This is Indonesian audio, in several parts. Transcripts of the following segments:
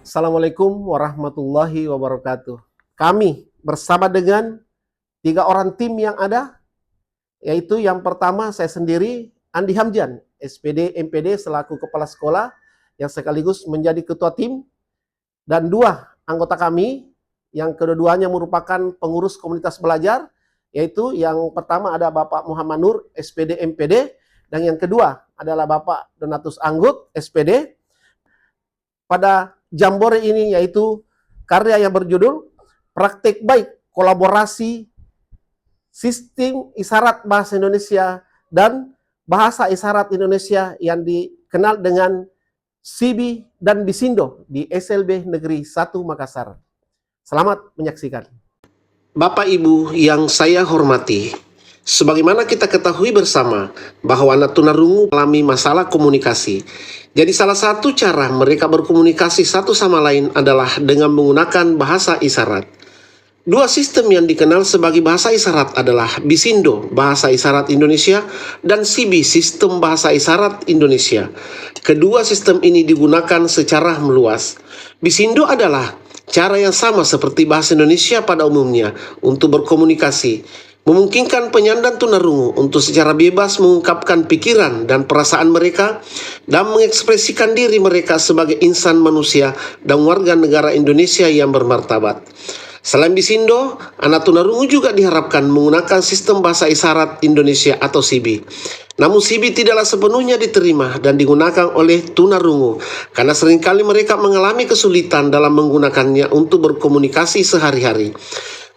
Assalamualaikum warahmatullahi wabarakatuh. Kami bersama dengan 3 orang tim yang ada, yaitu yang pertama saya sendiri, Andi Hamjan, SPD MPD selaku Kepala Sekolah yang sekaligus menjadi Ketua Tim, dan 2 anggota kami yang kedua-duanya merupakan pengurus komunitas belajar, yaitu yang pertama ada Bapak Muhammad Nur, SPD MPD, dan yang kedua adalah Bapak Donatus Anggut, SPD. Pada Jambore ini yaitu karya yang berjudul Praktek Baik Kolaborasi Sistem Isyarat Bahasa Indonesia dan Bahasa Isyarat Indonesia yang dikenal dengan SIBI dan Bisindo di SLB Negeri 1 Makassar. Selamat menyaksikan. Bapak Ibu yang saya hormati, sebagaimana kita ketahui bersama bahwa anak tunarungu mengalami masalah komunikasi. Jadi salah satu cara mereka berkomunikasi satu sama lain adalah dengan menggunakan bahasa isyarat. 2 sistem yang dikenal sebagai bahasa isyarat adalah Bisindo, Bahasa Isyarat Indonesia, dan SIBI, Sistem Bahasa Isyarat Indonesia. Kedua sistem ini digunakan secara meluas. Bisindo adalah cara yang sama seperti bahasa Indonesia pada umumnya untuk berkomunikasi, memungkinkan penyandang tunarungu untuk secara bebas mengungkapkan pikiran dan perasaan mereka dan mengekspresikan diri mereka sebagai insan manusia dan warga negara Indonesia yang bermartabat. Selain Bisindo, anak tunarungu juga diharapkan menggunakan sistem bahasa isyarat Indonesia atau SIBI. Namun SIBI tidaklah sepenuhnya diterima dan digunakan oleh tunarungu karena seringkali mereka mengalami kesulitan dalam menggunakannya untuk berkomunikasi sehari-hari.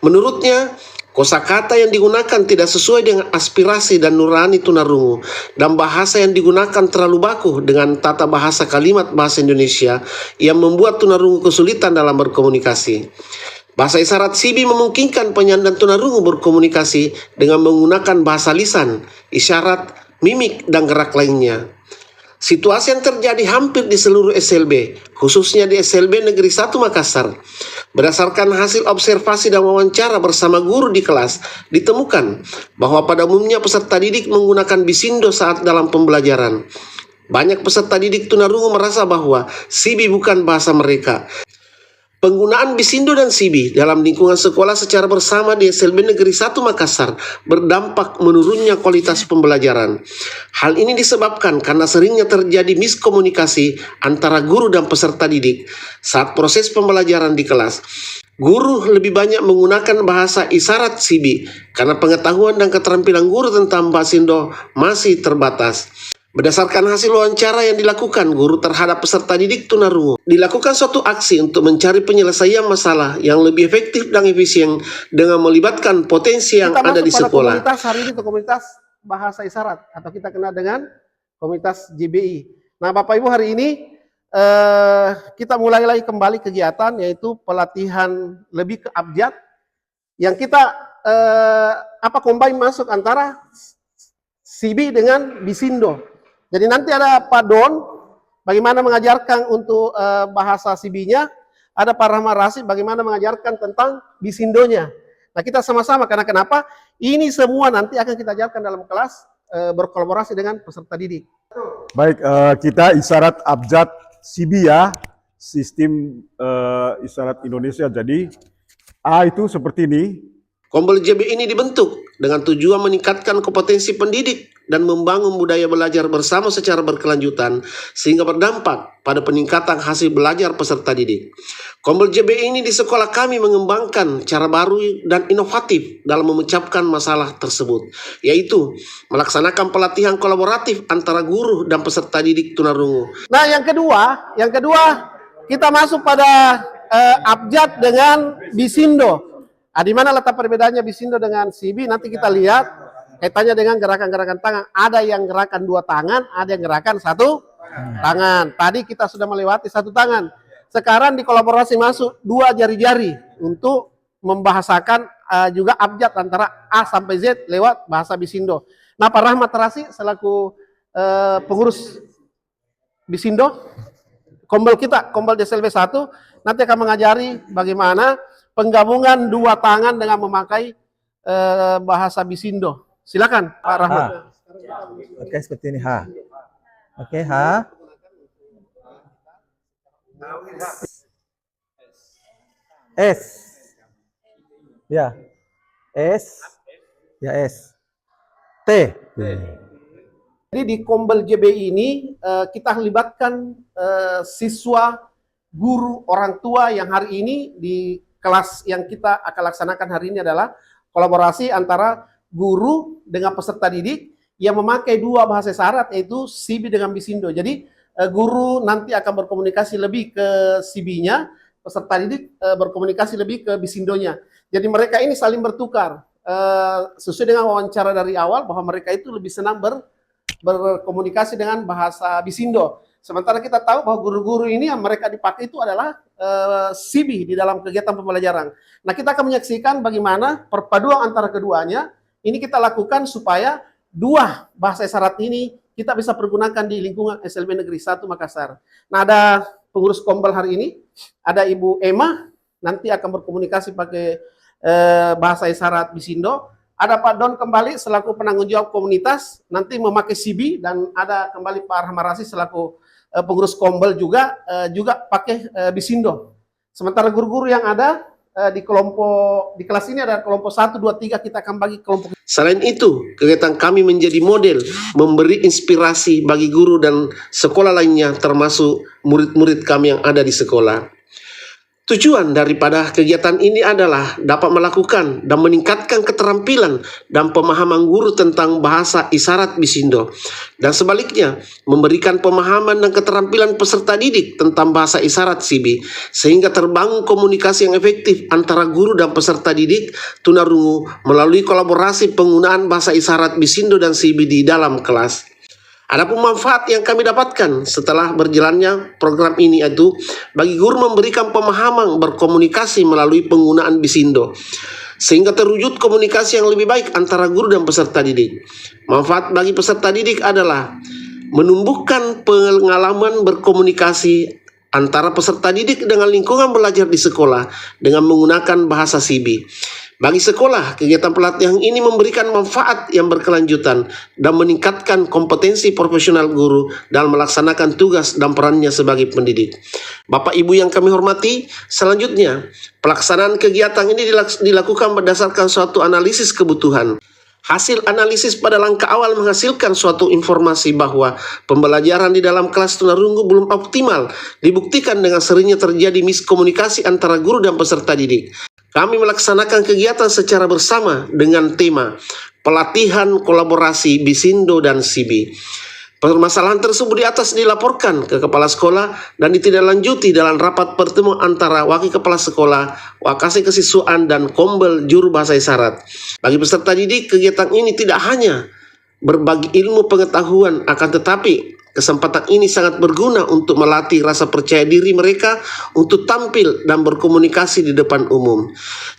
Menurutnya, kosakata yang digunakan tidak sesuai dengan aspirasi dan nurani tunarungu, dan bahasa yang digunakan terlalu baku dengan tata bahasa kalimat bahasa Indonesia yang membuat tunarungu kesulitan dalam berkomunikasi. Bahasa isyarat SIBI memungkinkan penyandang tunarungu berkomunikasi dengan menggunakan bahasa lisan, isyarat, mimik, dan gerak lainnya. Situasi yang terjadi hampir di seluruh SLB, khususnya di SLB Negeri 1 Makassar, berdasarkan hasil observasi dan wawancara bersama guru di kelas, ditemukan bahwa pada umumnya peserta didik menggunakan Bisindo saat dalam pembelajaran. Banyak peserta didik tunarungu merasa bahwa SIBI bukan bahasa mereka. Penggunaan Bisindo dan SIBI dalam lingkungan sekolah secara bersama di SLB Negeri 1 Makassar berdampak menurunnya kualitas pembelajaran. Hal ini disebabkan karena seringnya terjadi miskomunikasi antara guru dan peserta didik saat proses pembelajaran di kelas. Guru lebih banyak menggunakan bahasa isyarat SIBI karena pengetahuan dan keterampilan guru tentang Basindo masih terbatas. Berdasarkan hasil wawancara yang dilakukan guru terhadap peserta didik tunarungu, dilakukan suatu aksi untuk mencari penyelesaian masalah yang lebih efektif dan efisien dengan melibatkan potensi yang ada di sekolah. Komunitas hari ini itu komunitas bahasa isyarat atau kita kenal dengan komunitas JBI. Nah, Bapak Ibu, hari ini kita mulai lagi kembali kegiatan yaitu pelatihan lebih ke abjad yang kita combine masuk antara SIBI dengan Bisindo. Jadi nanti ada Pak Don, bagaimana mengajarkan untuk bahasa SIBI-nya, ada Pak Rahmat Rasid, bagaimana mengajarkan tentang Bisindonya. Nah, kita sama-sama, karena kenapa? Ini semua nanti akan kita ajarkan dalam kelas berkolaborasi dengan peserta didik. Baik, kita isyarat abjad SIBI ya, Sistem Isyarat Indonesia. Jadi A itu seperti ini. Kombel JB ini dibentuk dengan tujuan meningkatkan kompetensi pendidik dan membangun budaya belajar bersama secara berkelanjutan sehingga berdampak pada peningkatan hasil belajar peserta didik. Kombel JB ini di sekolah kami mengembangkan cara baru dan inovatif dalam memecahkan masalah tersebut, yaitu melaksanakan pelatihan kolaboratif antara guru dan peserta didik tunarungu. Nah, yang kedua kita masuk pada abjad dengan Bisindo. Di mana letak perbedaannya Bisindo dengan SIBI? Nanti kita lihat kaitannya dengan gerakan-gerakan tangan. Ada yang gerakan 2 tangan, ada yang gerakan 1 tangan. Tadi kita sudah melewati 1 tangan. Sekarang dikolaborasi masuk 2 jari-jari untuk membahasakan juga abjad antara A sampai Z lewat bahasa Bisindo. Nah, Pak Rahmat Rasid selaku pengurus Bisindo, kombel DSLB 1, nanti akan mengajari bagaimana penggabungan 2 tangan dengan memakai bahasa Bisindo. Silakan Pak Rahmat. Oke, seperti ini ha. Oke, ha. S. Ya. S. Ya, S. T. Jadi di Kombel JBI ini kita libatkan siswa, guru, orang tua yang hari ini di kelas yang kita akan laksanakan hari ini adalah kolaborasi antara guru dengan peserta didik yang memakai dua bahasa isyarat, yaitu Sibi dengan Bisindo. Jadi guru nanti akan berkomunikasi lebih ke Sibinya, peserta didik berkomunikasi lebih ke Bisindonya. Jadi mereka ini saling bertukar. Sesuai dengan wawancara dari awal bahwa mereka itu lebih senang berkomunikasi dengan bahasa Bisindo. Sementara kita tahu bahwa guru-guru ini yang mereka dipakai itu adalah Sibi di dalam kegiatan pembelajaran. Nah, kita akan menyaksikan bagaimana perpaduan antara keduanya ini kita lakukan supaya dua bahasa isyarat ini kita bisa pergunakan di lingkungan SLB Negeri 1 Makassar. Nah, ada pengurus Kombel hari ini, ada Ibu Emma, nanti akan berkomunikasi pakai bahasa isyarat Bisindo. Ada Pak Don kembali selaku penanggung jawab komunitas, nanti memakai Sibi, dan ada kembali Pak Rahmarasi selaku pengurus Kombel juga pakai Bisindo. Sementara guru-guru yang ada di kelas ini ada kelompok 1, 2, 3, kita akan bagi kelompok. Selain itu, kegiatan kami menjadi model, memberi inspirasi bagi guru dan sekolah lainnya, termasuk murid-murid kami yang ada di sekolah. Tujuan daripada kegiatan ini adalah dapat melakukan dan meningkatkan keterampilan dan pemahaman guru tentang bahasa isyarat Bisindo, dan sebaliknya memberikan pemahaman dan keterampilan peserta didik tentang bahasa isyarat Sibi, sehingga terbangun komunikasi yang efektif antara guru dan peserta didik tunarungu melalui kolaborasi penggunaan bahasa isyarat Bisindo dan Sibi di dalam kelas. Adapun manfaat yang kami dapatkan setelah berjalannya program ini yaitu bagi guru memberikan pemahaman berkomunikasi melalui penggunaan Bisindo, sehingga terwujud komunikasi yang lebih baik antara guru dan peserta didik. Manfaat bagi peserta didik adalah menumbuhkan pengalaman berkomunikasi antara peserta didik dengan lingkungan belajar di sekolah dengan menggunakan bahasa Sibi. Bagi sekolah, kegiatan pelatihan ini memberikan manfaat yang berkelanjutan dan meningkatkan kompetensi profesional guru dalam melaksanakan tugas dan perannya sebagai pendidik. Bapak Ibu yang kami hormati, selanjutnya pelaksanaan kegiatan ini dilakukan berdasarkan suatu analisis kebutuhan. Hasil analisis pada langkah awal menghasilkan suatu informasi bahwa pembelajaran di dalam kelas tunarungu belum optimal, dibuktikan dengan seringnya terjadi miskomunikasi antara guru dan peserta didik. Kami melaksanakan kegiatan secara bersama dengan tema pelatihan kolaborasi Bisindo dan Sibi. Permasalahan tersebut di atas dilaporkan ke kepala sekolah dan ditindaklanjuti dalam rapat pertemuan antara wakil kepala sekolah, wakasih kesiswaan, dan Kombel juru bahasa isyarat. Bagi peserta didik, kegiatan ini tidak hanya berbagi ilmu pengetahuan, akan tetapi kesempatan ini sangat berguna untuk melatih rasa percaya diri mereka untuk tampil dan berkomunikasi di depan umum.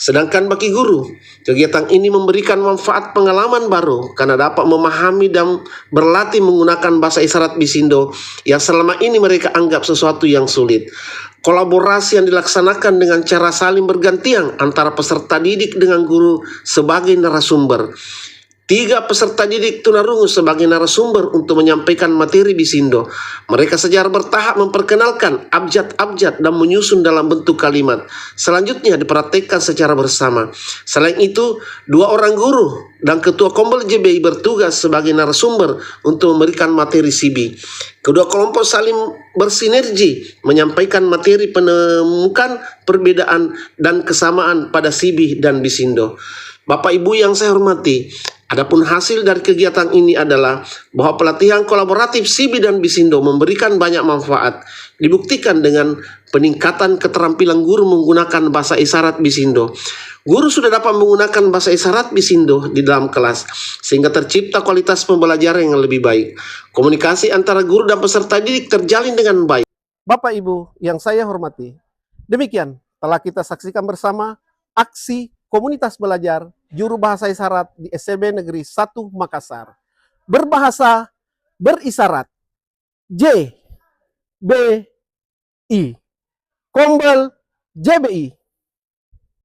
Sedangkan bagi guru, kegiatan ini memberikan manfaat pengalaman baru karena dapat memahami dan berlatih menggunakan bahasa isyarat Bisindo yang selama ini mereka anggap sesuatu yang sulit. Kolaborasi yang dilaksanakan dengan cara saling bergantian antara peserta didik dengan guru sebagai narasumber. 3 peserta didik tunarungu sebagai narasumber untuk menyampaikan materi Bisindo. Mereka secara bertahap memperkenalkan abjad-abjad dan menyusun dalam bentuk kalimat. Selanjutnya dipraktikkan secara bersama. Selain itu, 2 orang guru dan ketua Kombel JBI bertugas sebagai narasumber untuk memberikan materi Sibi. Kedua kelompok saling bersinergi menyampaikan materi penemukan perbedaan dan kesamaan pada Sibi dan Bisindo. Bapak Ibu yang saya hormati, adapun hasil dari kegiatan ini adalah bahwa pelatihan kolaboratif Sibi dan Bisindo memberikan banyak manfaat. Dibuktikan dengan peningkatan keterampilan guru menggunakan bahasa isyarat Bisindo. Guru sudah dapat menggunakan bahasa isyarat Bisindo di dalam kelas, sehingga tercipta kualitas pembelajaran yang lebih baik. Komunikasi antara guru dan peserta didik terjalin dengan baik. Bapak Ibu yang saya hormati, demikian telah kita saksikan bersama aksi komunitas belajar juru bahasa isyarat di SLB Negeri 1 Makassar. Berbahasa berisyarat JBI. Kombel JBI.